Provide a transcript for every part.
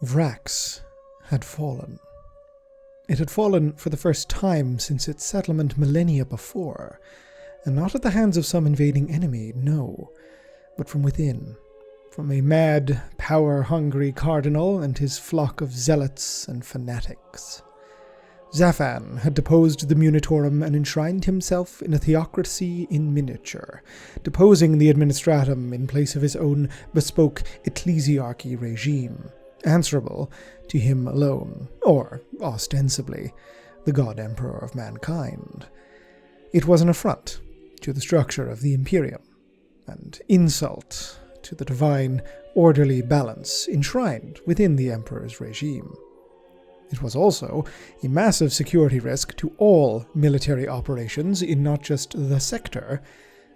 Vrax had fallen. It had fallen for the first time since its settlement millennia before, and not at the hands of some invading enemy, no, but from within, from a mad, power-hungry cardinal and his flock of zealots and fanatics. Zaphan had deposed the Millennium and enshrined himself in a theocracy in miniature, deposing the Administratum in place of his own bespoke ecclesiarchy regime, answerable to him alone, or, ostensibly, the God Emperor of mankind. It was an affront to the structure of the Imperium, and insult to the divine, orderly balance enshrined within the Emperor's regime. It was also a massive security risk to all military operations in not just the sector,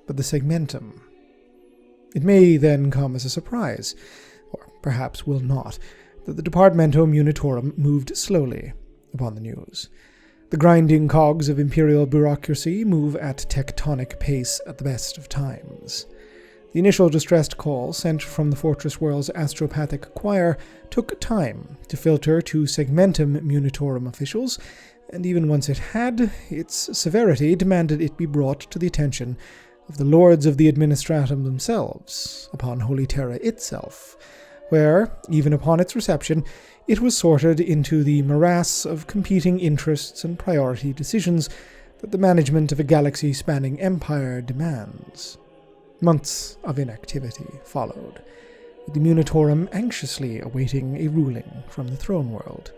but the segmentum. It may then come as a surprise, or perhaps will not, that the Departmentum Unitorum moved slowly upon the news. The grinding cogs of imperial bureaucracy move at tectonic pace at the best of times. The initial distressed call sent from the Fortress World's astropathic choir took time to filter to Segmentum Unitorum officials, and even once it had, its severity demanded it be brought to the attention of the lords of the Administratum themselves, upon Holy Terra itself, where, even upon its reception, it was sorted into the morass of competing interests and priority decisions that the management of a galaxy-spanning empire demands. Months of inactivity followed, with the Millennium anxiously awaiting a ruling from the throne world.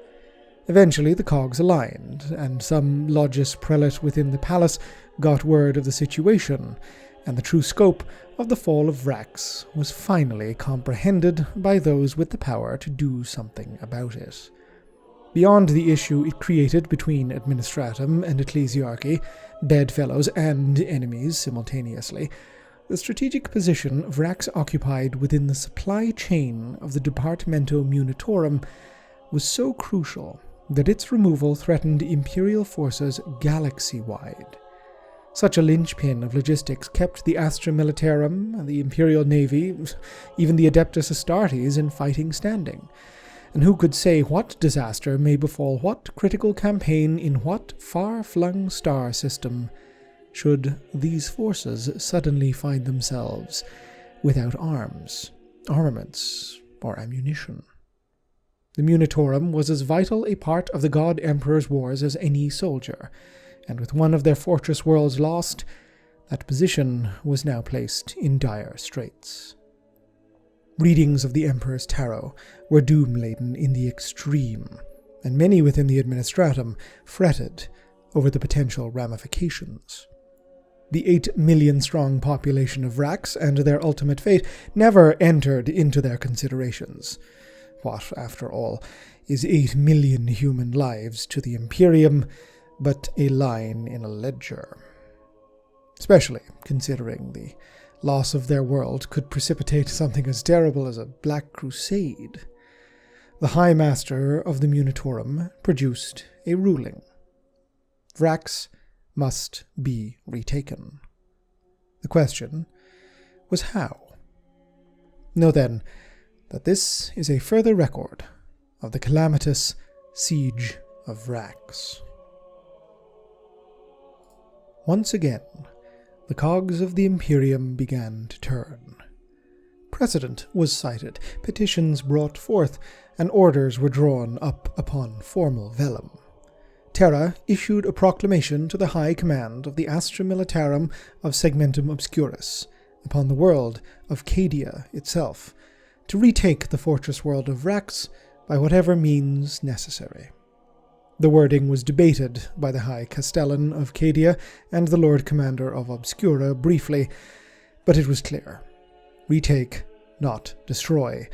Eventually the cogs aligned, and some logis prelate within the palace got word of the situation, and the true scope of the fall of Vrax was finally comprehended by those with the power to do something about it. Beyond the issue it created between Administratum and Ecclesiarchy, bedfellows and enemies simultaneously, the strategic position Vrax occupied within the supply chain of the Departmentum Unitorum was so crucial that its removal threatened Imperial forces galaxy-wide. Such a linchpin of logistics kept the Astra Militarum, the Imperial Navy, even the Adeptus Astartes in fighting standing. And who could say what disaster may befall what critical campaign in what far-flung star system, should these forces suddenly find themselves without arms, armaments, or ammunition? The Millennium was as vital a part of the God Emperor's wars as any soldier, and with one of their fortress worlds lost, that position was now placed in dire straits. Readings of the Emperor's tarot were doom-laden in the extreme, and many within the Administratum fretted over the potential ramifications. The 8 million-strong population of Vrax and their ultimate fate never entered into their considerations. What, after all, is 8 million human lives to the Imperium but a line in a ledger? Especially considering the loss of their world could precipitate something as terrible as a Black Crusade. The High Master of the Millennium produced a ruling. Vrax must be retaken. The question was how. Know then that this is a further record of the calamitous siege of Vrax. Once again, the cogs of the Imperium began to turn. Precedent was cited, petitions brought forth, and orders were drawn up upon formal vellum. Terra issued a proclamation to the High Command of the Astra Militarum of Segmentum Obscurus, upon the world of Cadia itself, to retake the fortress world of Vrax by whatever means necessary. The wording was debated by the High Castellan of Cadia and the Lord Commander of Obscura briefly, but it was clear. Retake, not destroy,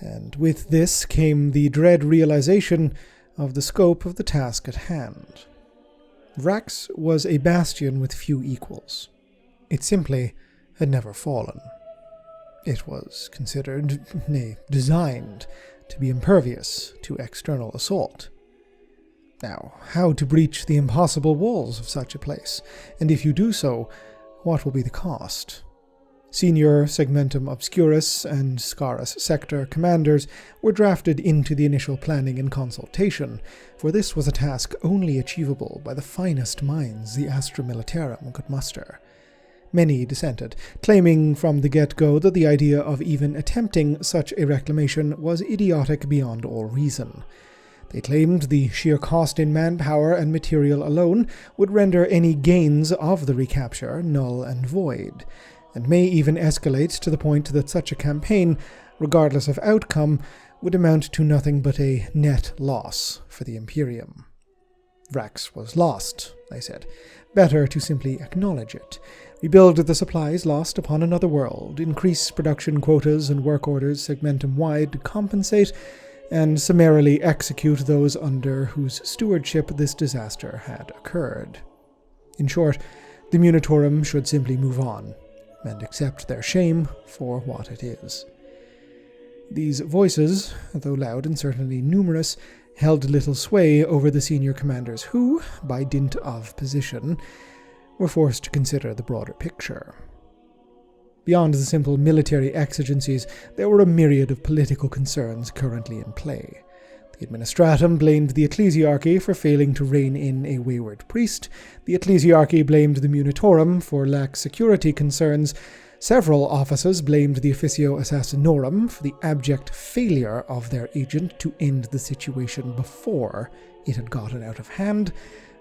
and with this came the dread realization of the scope of the task at hand. Vrax was a bastion with few equals. It simply had never fallen. It was considered, nay, designed, to be impervious to external assault. Now, how to breach the impossible walls of such a place, and if you do so, what will be the cost? Senior Segmentum Obscurus and Scarus Sector commanders were drafted into the initial planning and consultation, for this was a task only achievable by the finest minds the Astra Militarum could muster. Many dissented, claiming from the get-go that the idea of even attempting such a reclamation was idiotic beyond all reason. They claimed the sheer cost in manpower and material alone would render any gains of the recapture null and void, and may even escalate to the point that such a campaign, regardless of outcome, would amount to nothing but a net loss for the Imperium. Vrax was lost, they said. Better to simply acknowledge it. Rebuild the supplies lost upon another world, increase production quotas and work orders segmentum-wide to compensate, and summarily execute those under whose stewardship this disaster had occurred. In short, the Millennium should simply move on, and accept their shame for what it is. These voices, though loud and certainly numerous, held little sway over the senior commanders who, by dint of position, were forced to consider the broader picture. Beyond the simple military exigencies, there were a myriad of political concerns currently in play. The Administratum blamed the Ecclesiarchy for failing to rein in a wayward priest. The Ecclesiarchy blamed the Millennium for lax security concerns. Several offices blamed the Officio Assassinorum for the abject failure of their agent to end the situation before it had gotten out of hand,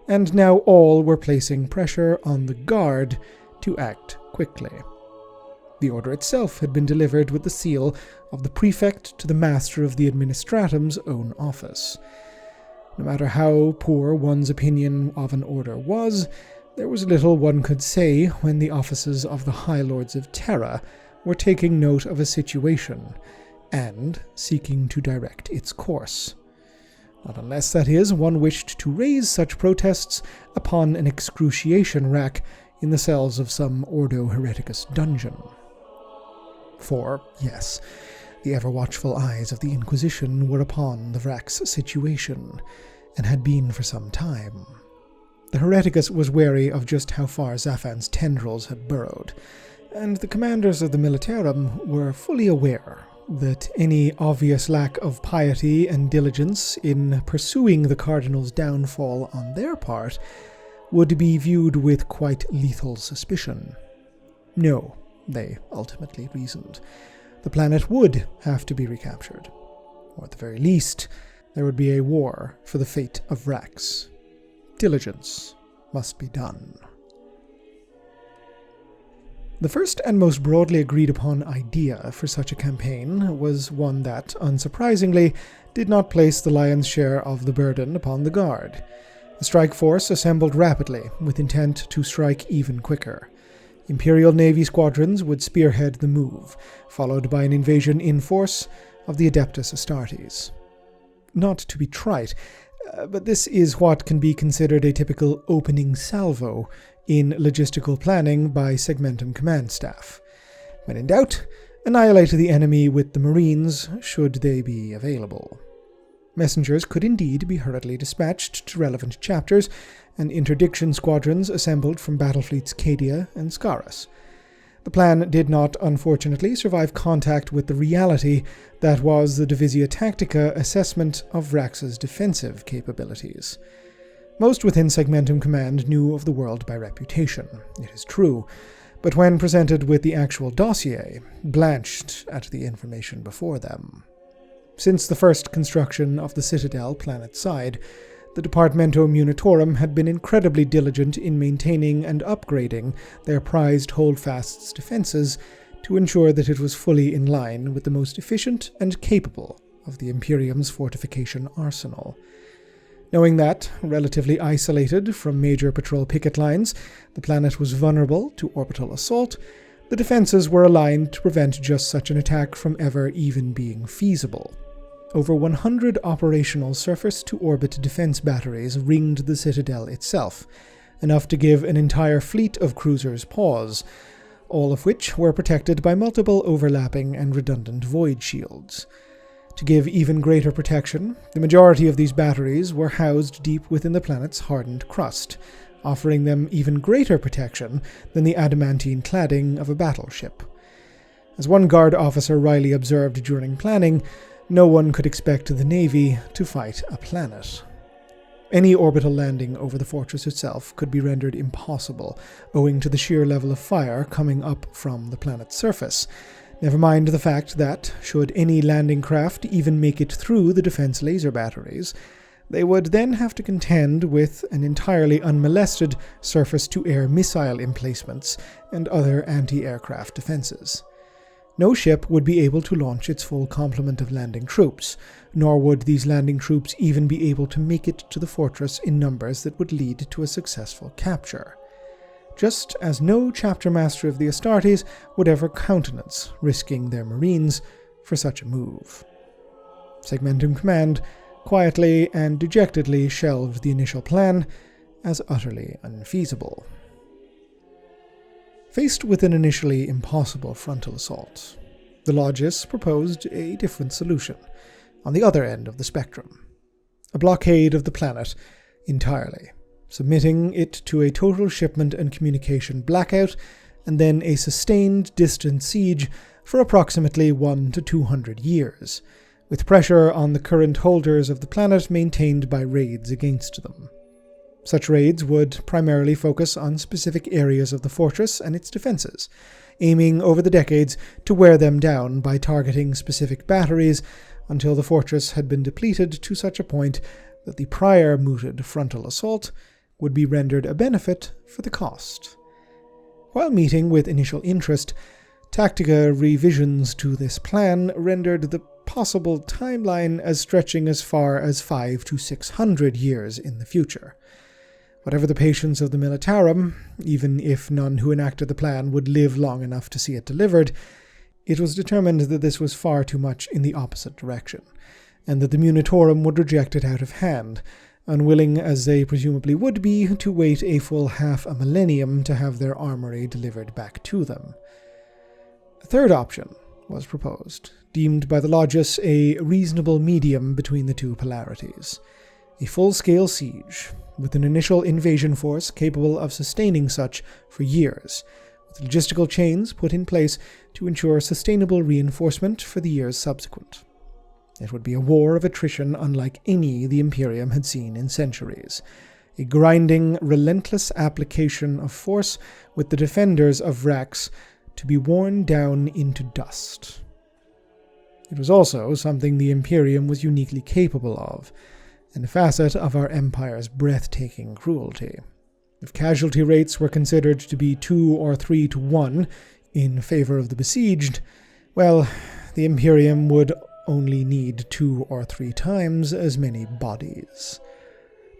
and now all were placing pressure on the Guard to act quickly. The order itself had been delivered with the seal of the prefect to the master of the Administratum's own office. No matter how poor one's opinion of an order was, there was little one could say when the offices of the High Lords of Terra were taking note of a situation and seeking to direct its course. Not unless, that is, one wished to raise such protests upon an excruciation rack in the cells of some Ordo Hereticus dungeon. For, yes, the ever-watchful eyes of the Inquisition were upon the Vrax situation, and had been for some time. The Hereticus was wary of just how far Zaphan's tendrils had burrowed, and the commanders of the Militarum were fully aware that any obvious lack of piety and diligence in pursuing the Cardinal's downfall on their part would be viewed with quite lethal suspicion. No, they ultimately reasoned. The planet would have to be recaptured, or at the very least, there would be a war for the fate of Vrax. Diligence must be done. The first and most broadly agreed upon idea for such a campaign was one that, unsurprisingly, did not place the lion's share of the burden upon the Guard. The strike force assembled rapidly, with intent to strike even quicker. Imperial Navy squadrons would spearhead the move, followed by an invasion in force of the Adeptus Astartes. Not to be trite, but this is what can be considered a typical opening salvo in logistical planning by Segmentum command staff. When in doubt, annihilate the enemy with the Marines, should they be available. Messengers could indeed be hurriedly dispatched to relevant chapters, and interdiction squadrons assembled from battlefleets Cadia and Scarus. The plan did not, unfortunately, survive contact with the reality that was the Divisia Tactica assessment of Vrax's defensive capabilities. Most within Segmentum Command knew of the world by reputation, it is true, but when presented with the actual dossier, blanched at the information before them. Since the first construction of the Citadel planet-side, the Departamento Millennium had been incredibly diligent in maintaining and upgrading their prized holdfast's defenses to ensure that it was fully in line with the most efficient and capable of the Imperium's fortification arsenal. Knowing that, relatively isolated from major patrol picket lines, the planet was vulnerable to orbital assault, the defenses were aligned to prevent just such an attack from ever even being feasible. Over 100 operational surface-to-orbit defense batteries ringed the Citadel itself, enough to give an entire fleet of cruisers pause, all of which were protected by multiple overlapping and redundant void shields. To give even greater protection, the majority of these batteries were housed deep within the planet's hardened crust, offering them even greater protection than the adamantine cladding of a battleship. As one guard officer wryly observed during planning, no one could expect the Navy to fight a planet. Any orbital landing over the fortress itself could be rendered impossible, owing to the sheer level of fire coming up from the planet's surface. Never mind the fact that, should any landing craft even make it through the defense laser batteries, they would then have to contend with an entirely unmolested surface-to-air missile emplacements and other anti-aircraft defenses. No ship would be able to launch its full complement of landing troops, nor would these landing troops even be able to make it to the fortress in numbers that would lead to a successful capture. Just as no chapter master of the Astartes would ever countenance risking their marines for such a move. Segmentum Command quietly and dejectedly shelved the initial plan as utterly unfeasible. Faced with an initially impossible frontal assault, the Logis proposed a different solution, on the other end of the spectrum. A blockade of the planet entirely, submitting it to a total shipment and communication blackout, and then a sustained distant siege for approximately 100 to 200 years, with pressure on the current holders of the planet maintained by raids against them. Such raids would primarily focus on specific areas of the fortress and its defenses, aiming over the decades to wear them down by targeting specific batteries until the fortress had been depleted to such a point that the prior mooted frontal assault would be rendered a benefit for the cost. While meeting with initial interest, Tactica revisions to this plan rendered the possible timeline as stretching as far as 500 to 600 years in the future. Whatever the patience of the Militarum, even if none who enacted the plan would live long enough to see it delivered, it was determined that this was far too much in the opposite direction, and that the Militarum would reject it out of hand, unwilling as they presumably would be to wait a full half a millennium to have their armory delivered back to them. A third option was proposed, deemed by the Logis a reasonable medium between the two polarities. A full-scale siege, with an initial invasion force capable of sustaining such for years, with logistical chains put in place to ensure sustainable reinforcement for the years subsequent. It would be a war of attrition unlike any the Imperium had seen in centuries, a grinding, relentless application of force with the defenders of Vrax to be worn down into dust. It was also something the Imperium was uniquely capable of, and a facet of our empire's breathtaking cruelty. If casualty rates were considered to be 2 or 3 to 1 in favor of the besieged, well, the Imperium would only need 2 or 3 times as many bodies.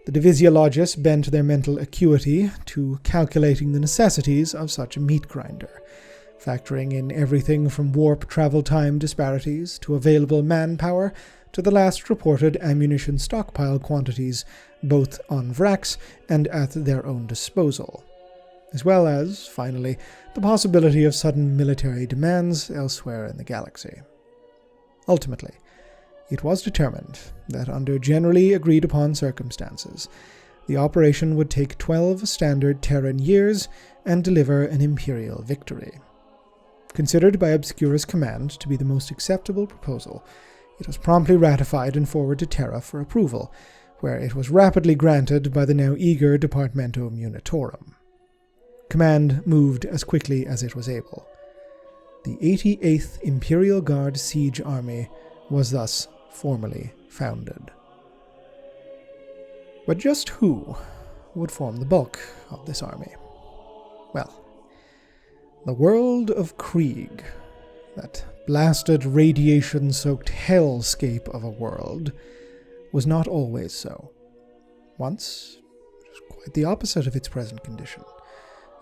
The Divisia Logis bent their mental acuity to calculating the necessities of such a meat grinder, factoring in everything from warp travel time disparities to available manpower to the last reported ammunition stockpile quantities, both on Vrax and at their own disposal, as well as, finally, the possibility of sudden military demands elsewhere in the galaxy. Ultimately, it was determined that under generally agreed-upon circumstances, the operation would take 12 standard Terran years and deliver an Imperial victory. Considered by Obscurus Command to be the most acceptable proposal, it was promptly ratified and forwarded to Terra for approval, where it was rapidly granted by the now eager Departmentum Unitorum. Command moved as quickly as it was able. The 88th Imperial Guard Siege Army was thus formally founded. But just who would form the bulk of this army? Well, the world of Krieg, that blasted radiation-soaked hellscape of a world, was not always so. Once, it was quite the opposite of its present condition.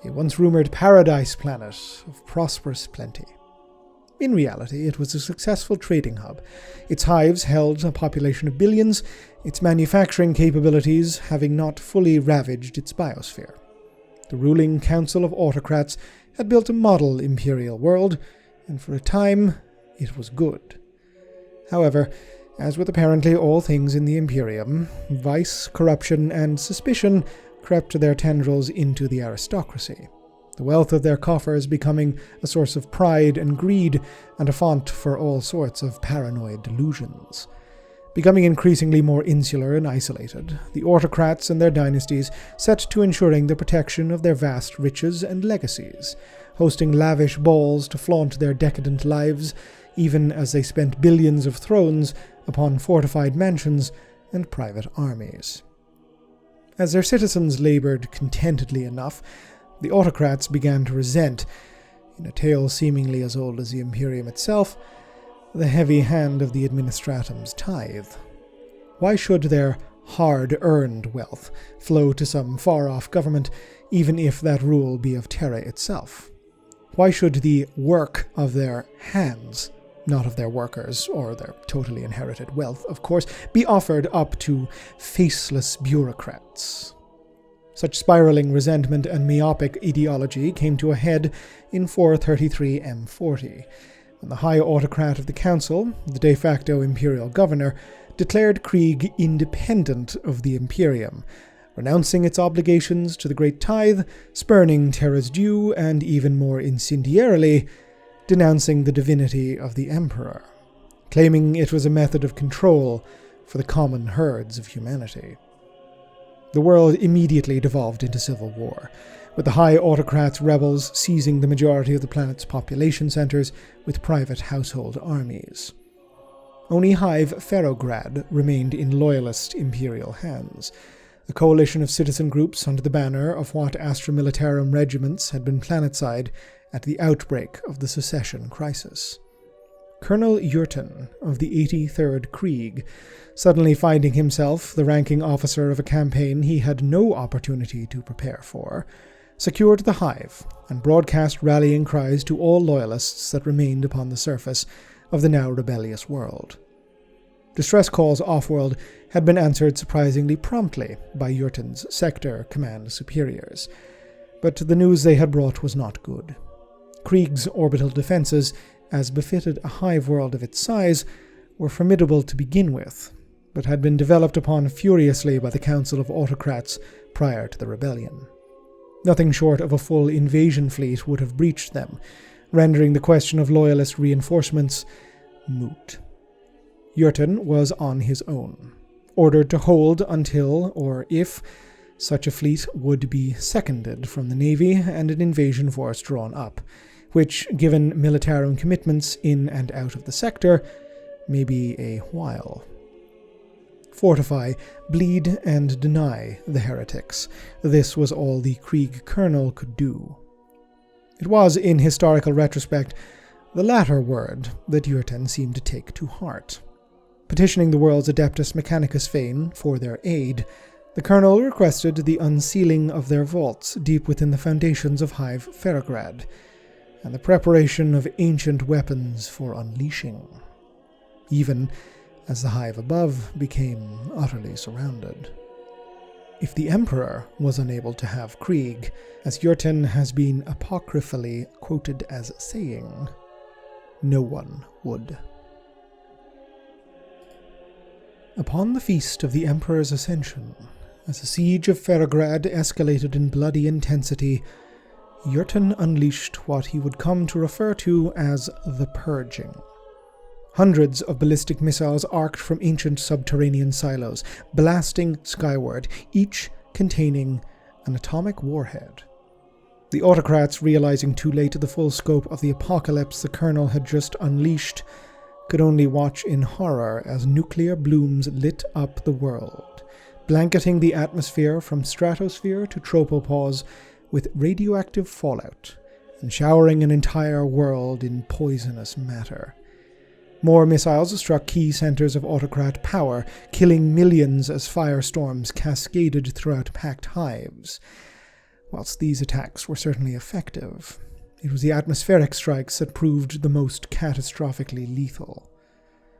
A once-rumored paradise planet of prosperous plenty. In reality, it was a successful trading hub. Its hives held a population of billions, its manufacturing capabilities having not fully ravaged its biosphere. The ruling council of autocrats had built a model imperial world, and for a time it was good. However, as with apparently all things in the Imperium, vice, corruption, and suspicion crept their tendrils into the aristocracy, the wealth of their coffers becoming a source of pride and greed and a font for all sorts of paranoid delusions. Becoming increasingly more insular and isolated, the autocrats and their dynasties set to ensuring the protection of their vast riches and legacies, hosting lavish balls to flaunt their decadent lives, even as they spent billions of thrones upon fortified mansions and private armies. As their citizens labored contentedly enough, the autocrats began to resent, in a tale seemingly as old as the Imperium itself, the heavy hand of the administratum's tithe. Why should their hard-earned wealth flow to some far-off government, even if that rule be of Terra itself? Why should the work of their hands, not of their workers, or their totally inherited wealth, of course, be offered up to faceless bureaucrats? Such spiraling resentment and myopic ideology came to a head in 433 M40, when the high autocrat of the council, the de facto imperial governor, declared Krieg independent of the Imperium, renouncing its obligations to the Great Tithe, spurning Terra's due, and even more incendiarily, denouncing the divinity of the Emperor, claiming it was a method of control for the common herds of humanity. The world immediately devolved into civil war, with the high autocrats' rebels seizing the majority of the planet's population centers with private household armies. Only Hive Ferrograd remained in loyalist imperial hands, a coalition of citizen groups under the banner of what Astra Militarum regiments had been planetside at the outbreak of the secession crisis. Colonel Jurten of the 83rd Krieg, suddenly finding himself the ranking officer of a campaign he had no opportunity to prepare for, secured the Hive and broadcast rallying cries to all loyalists that remained upon the surface of the now rebellious world. Distress calls off-world had been answered surprisingly promptly by Jurten's sector command superiors, but the news they had brought was not good. Krieg's orbital defenses, as befitted a hive world of its size, were formidable to begin with, but had been developed upon furiously by the Council of Autocrats prior to the rebellion. Nothing short of a full invasion fleet would have breached them, rendering the question of loyalist reinforcements moot. Jurten was on his own, ordered to hold until, or if, such a fleet would be seconded from the Navy and an invasion force drawn up, which, given Militarum commitments in and out of the sector, may be a while. Fortify, bleed, and deny the heretics. This was all the Krieg colonel could do. It was, in historical retrospect, the latter word that Jurten seemed to take to heart. Petitioning the world's Adeptus Mechanicus Fane for their aid, the colonel requested the unsealing of their vaults deep within the foundations of Hive Ferrograd, and the preparation of ancient weapons for unleashing, even as the hive above became utterly surrounded. If the Emperor was unable to have Krieg, as Jurten has been apocryphally quoted as saying, no one would. Upon the feast of the Emperor's Ascension, as the siege of Ferrograd escalated in bloody intensity, Jurten unleashed what he would come to refer to as the Purging. Hundreds of ballistic missiles arced from ancient subterranean silos, blasting skyward, each containing an atomic warhead. The autocrats, realizing too late the full scope of the apocalypse the colonel had just unleashed, could only watch in horror as nuclear blooms lit up the world, blanketing the atmosphere from stratosphere to tropopause with radioactive fallout, and showering an entire world in poisonous matter. More missiles struck key centers of autocrat power, killing millions as firestorms cascaded throughout packed hives. Whilst these attacks were certainly effective, it was the atmospheric strikes that proved the most catastrophically lethal.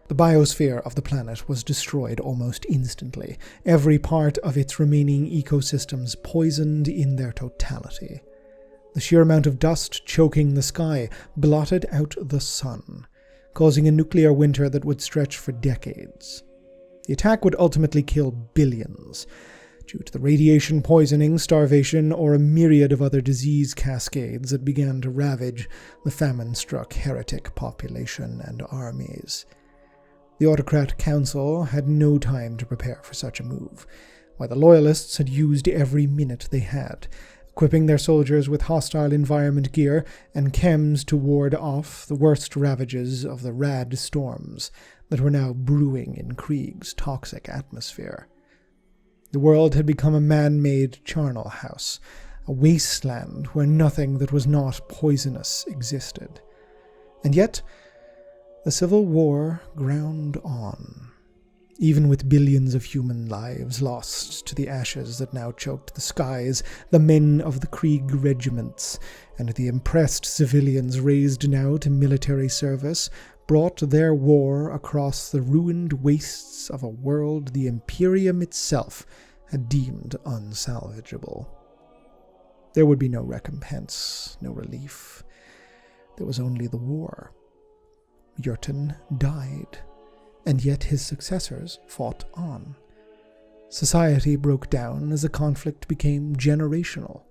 The biosphere of the planet was destroyed almost instantly, every part of its remaining ecosystems poisoned in their totality. The sheer amount of dust choking the sky blotted out the sun, causing a nuclear winter that would stretch for decades. The attack would ultimately kill billions, due to the radiation poisoning, starvation, or a myriad of other disease cascades that began to ravage the famine-struck heretic population and armies. The Autocrat Council had no time to prepare for such a move, while the Loyalists had used every minute they had, equipping their soldiers with hostile environment gear and chems to ward off the worst ravages of the rad storms that were now brewing in Krieg's toxic atmosphere. The world had become a man-made charnel house, a wasteland where nothing that was not poisonous existed. And yet, the Civil War ground on, even with billions of human lives lost to the ashes that now choked the skies. The men of the Krieg regiments and the impressed civilians raised now to military service brought their war across the ruined wastes of a world the Imperium itself had deemed unsalvageable. There would be no recompense, no relief. There was only the war. Jurten died, and yet his successors fought on. Society broke down as the conflict became generational.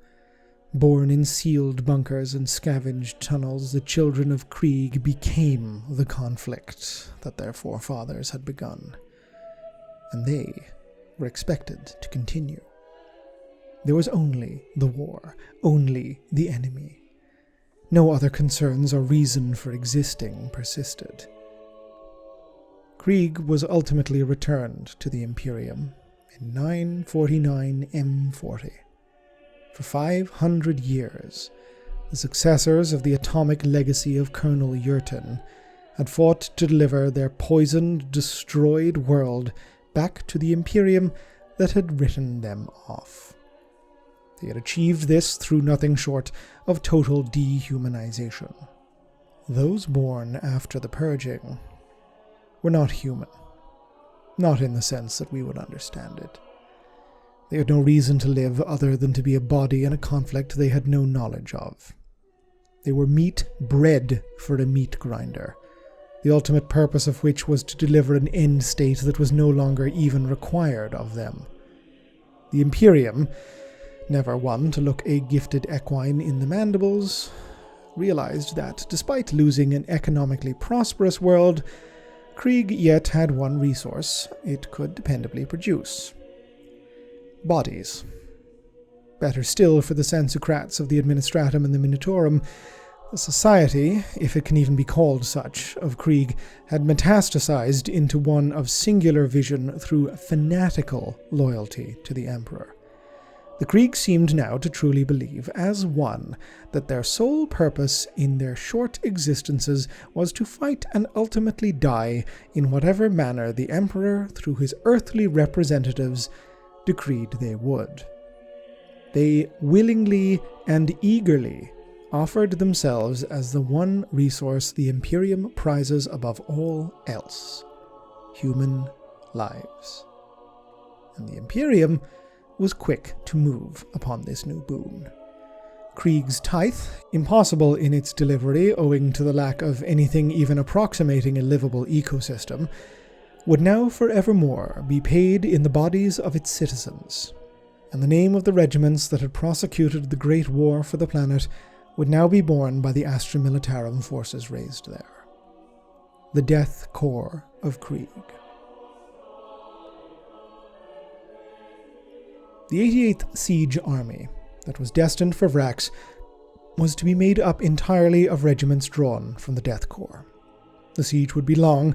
Born in sealed bunkers and scavenged tunnels, the children of Krieg became the conflict that their forefathers had begun. And they were expected to continue. There was only the war, only the enemy. No other concerns or reason for existing persisted. Krieg was ultimately returned to the Imperium in 949 M40. For 500 years, the successors of the atomic legacy of Colonel Jurten had fought to deliver their poisoned, destroyed world back to the Imperium that had written them off. They had achieved this through nothing short of total dehumanization. Those born after the purging were not human, not in the sense that we would understand it. They had no reason to live other than to be a body in a conflict they had no knowledge of. They were meat bred for a meat grinder, the ultimate purpose of which was to deliver an end state that was no longer even required of them. The Imperium, never one to look a gifted equine in the mandibles, realized that, despite losing an economically prosperous world, Krieg yet had one resource it could dependably produce: bodies. Better still for the Sensucrats of the Administratum and the Militarum, the society, if it can even be called such, of Krieg had metastasized into one of singular vision through fanatical loyalty to the Emperor. The Krieg seemed now to truly believe, as one, that their sole purpose in their short existences was to fight and ultimately die in whatever manner the Emperor, through his earthly representatives, decreed they would. They willingly and eagerly offered themselves as the one resource the Imperium prizes above all else: human lives. And the Imperium was quick to move upon this new boon. Krieg's tithe, impossible in its delivery owing to the lack of anything even approximating a livable ecosystem, would now forevermore be paid in the bodies of its citizens, and the name of the regiments that had prosecuted the Great War for the planet would now be borne by the Astra Militarum forces raised there. The Death Korps of Krieg. The 88th Siege Army, that was destined for Vrax, was to be made up entirely of regiments drawn from the Death Korps. The siege would be long,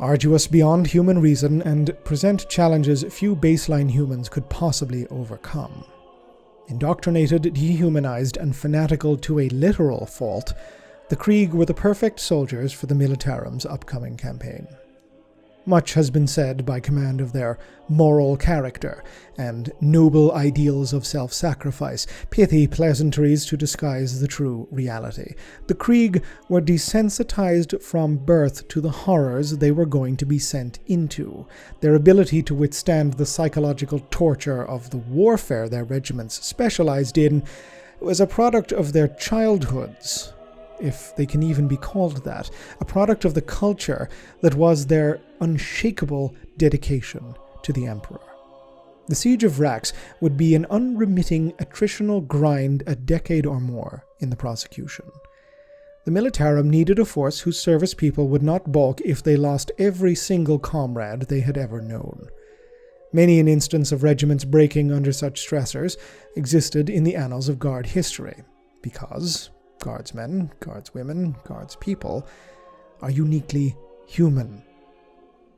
arduous beyond human reason, and present challenges few baseline humans could possibly overcome. Indoctrinated, dehumanized, and fanatical to a literal fault, the Krieg were the perfect soldiers for the Militarum's upcoming campaign. Much has been said by command of their moral character and noble ideals of self-sacrifice, pithy pleasantries to disguise the true reality. The Krieg were desensitized from birth to the horrors they were going to be sent into. Their ability to withstand the psychological torture of the warfare their regiments specialized in was a product of their childhoods, if they can even be called that, a product of the culture that was their unshakable dedication to the Emperor. The Siege of Rax would be an unremitting attritional grind a decade or more in the prosecution. The Militarum needed a force whose service people would not balk if they lost every single comrade they had ever known. Many an instance of regiments breaking under such stressors existed in the annals of Guard history, because Guardsmen, Guardswomen, Guardspeople are uniquely human.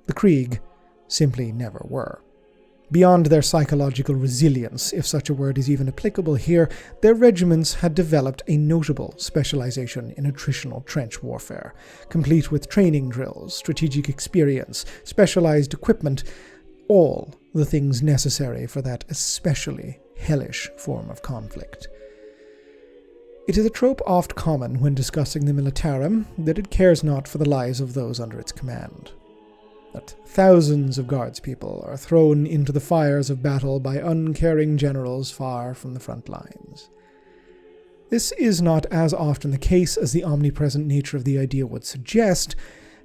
The Krieg simply never were. Beyond their psychological resilience, if such a word is even applicable here, their regiments had developed a notable specialization in attritional trench warfare, complete with training drills, strategic experience, specialized equipment, all the things necessary for that especially hellish form of conflict. It is a trope oft common when discussing the Militarum that it cares not for the lives of those under its command. That thousands of guardspeople are thrown into the fires of battle by uncaring generals far from the front lines. This is not as often the case as the omnipresent nature of the idea would suggest,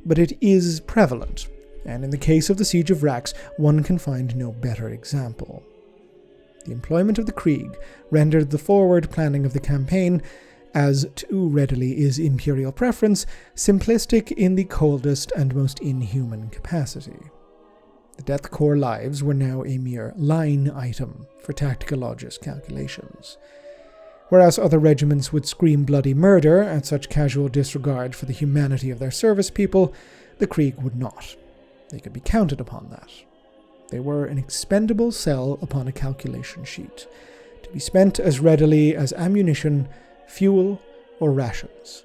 but it is prevalent, and in the case of the Siege of Rax, one can find no better example. The employment of the Krieg rendered the forward planning of the campaign, as too readily is imperial preference, simplistic in the coldest and most inhuman capacity. The Death Korps lives were now a mere line item for tacticologists' calculations. Whereas other regiments would scream bloody murder at such casual disregard for the humanity of their service people, the Krieg would not. They could be counted upon that. They were an expendable cell upon a calculation sheet, to be spent as readily as ammunition, fuel, or rations.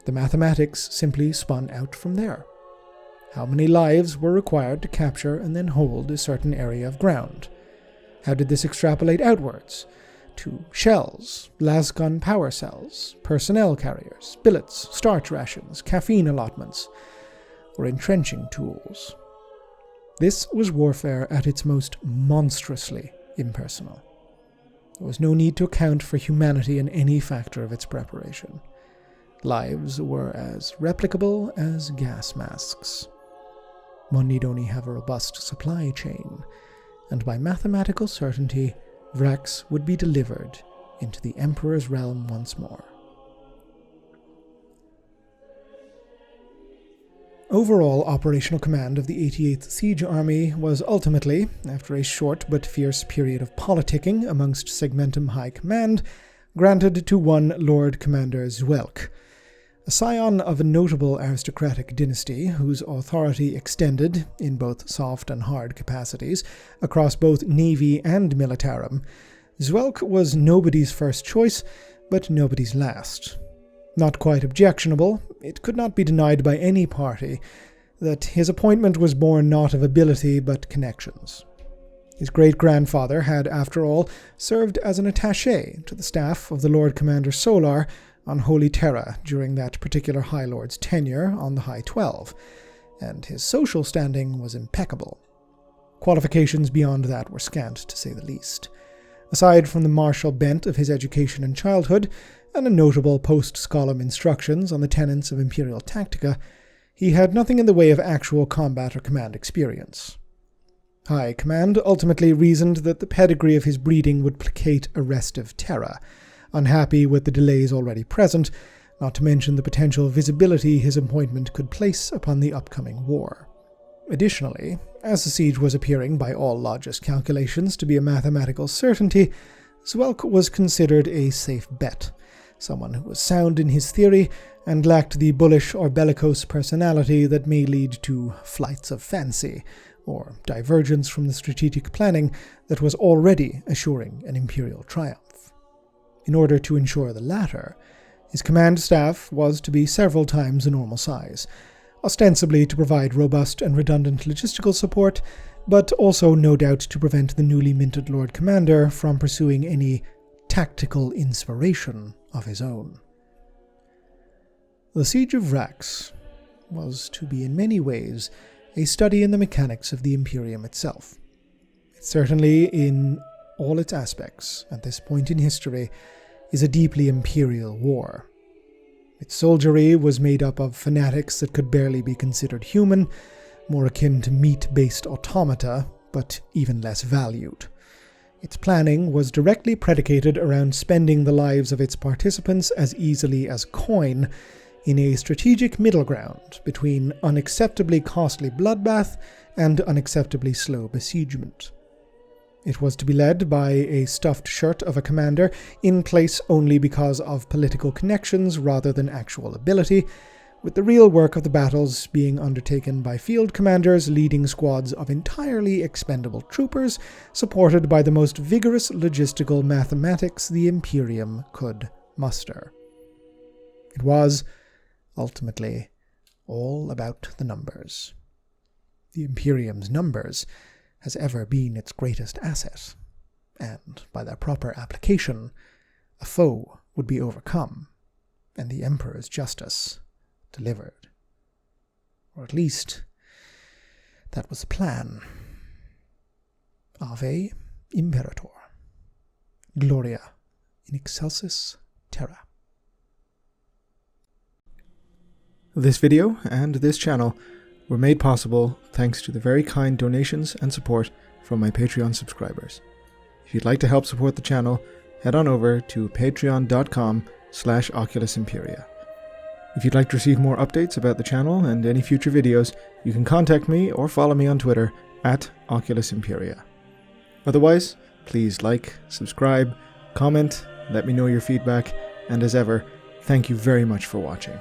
The mathematics simply spun out from there. How many lives were required to capture and then hold a certain area of ground? How did this extrapolate outwards? To shells, lasgun power cells, personnel carriers, billets, starch rations, caffeine allotments, or entrenching tools. This was warfare at its most monstrously impersonal. There was no need to account for humanity in any factor of its preparation. Lives were as replicable as gas masks. One need only have a robust supply chain, and by mathematical certainty, Vrax would be delivered into the Emperor's realm once more. Overall operational command of the 88th Siege Army was ultimately, after a short but fierce period of politicking amongst Segmentum High Command, granted to one Lord Commander Zwelk, a scion of a notable aristocratic dynasty whose authority extended, in both soft and hard capacities, across both Navy and Militarum. Zwelk was nobody's first choice, but nobody's last. Not quite objectionable, it could not be denied by any party that his appointment was born not of ability but connections. His great-grandfather had, after all, served as an attaché to the staff of the Lord Commander Solar on Holy Terra during that particular High Lord's tenure on the High 12, and his social standing was impeccable. Qualifications beyond that were scant, to say the least. Aside from the martial bent of his education in childhood, and a notable post-scholem instructions on the tenets of imperial tactica, he had nothing in the way of actual combat or command experience. High Command ultimately reasoned that the pedigree of his breeding would placate a restive terror, unhappy with the delays already present, not to mention the potential visibility his appointment could place upon the upcoming war. Additionally, as the siege was appearing by all logist calculations to be a mathematical certainty, Zwelk was considered a safe bet, someone who was sound in his theory and lacked the bullish or bellicose personality that may lead to flights of fancy, or divergence from the strategic planning that was already assuring an imperial triumph. In order to ensure the latter, his command staff was to be several times the normal size, ostensibly to provide robust and redundant logistical support, but also no doubt to prevent the newly minted Lord Commander from pursuing any tactical inspiration of his own. The Siege of Rax was to be in many ways a study in the mechanics of the Imperium itself. It certainly, in all its aspects, at this point in history, is a deeply imperial war. Its soldiery was made up of fanatics that could barely be considered human, more akin to meat-based automata, but even less valued. Its planning was directly predicated around spending the lives of its participants as easily as coin, in a strategic middle ground between unacceptably costly bloodbath and unacceptably slow besiegement. It was to be led by a stuffed shirt of a commander, in place only because of political connections rather than actual ability, with the real work of the battles being undertaken by field commanders leading squads of entirely expendable troopers, supported by the most vigorous logistical mathematics the Imperium could muster. It was, ultimately, all about the numbers. The Imperium's numbers has ever been its greatest asset, and by their proper application, a foe would be overcome, and the Emperor's justice delivered. Or at least, that was the plan. Ave Imperator. Gloria in excelsis terra. This video and this channel were made possible thanks to the very kind donations and support from my Patreon subscribers. If you'd like to help support the channel, head on over to patreon.com/OculusImperia. If you'd like to receive more updates about the channel and any future videos, you can contact me or follow me on Twitter @OculusImperia. Otherwise, please like, subscribe, comment, let me know your feedback, and as ever, thank you very much for watching.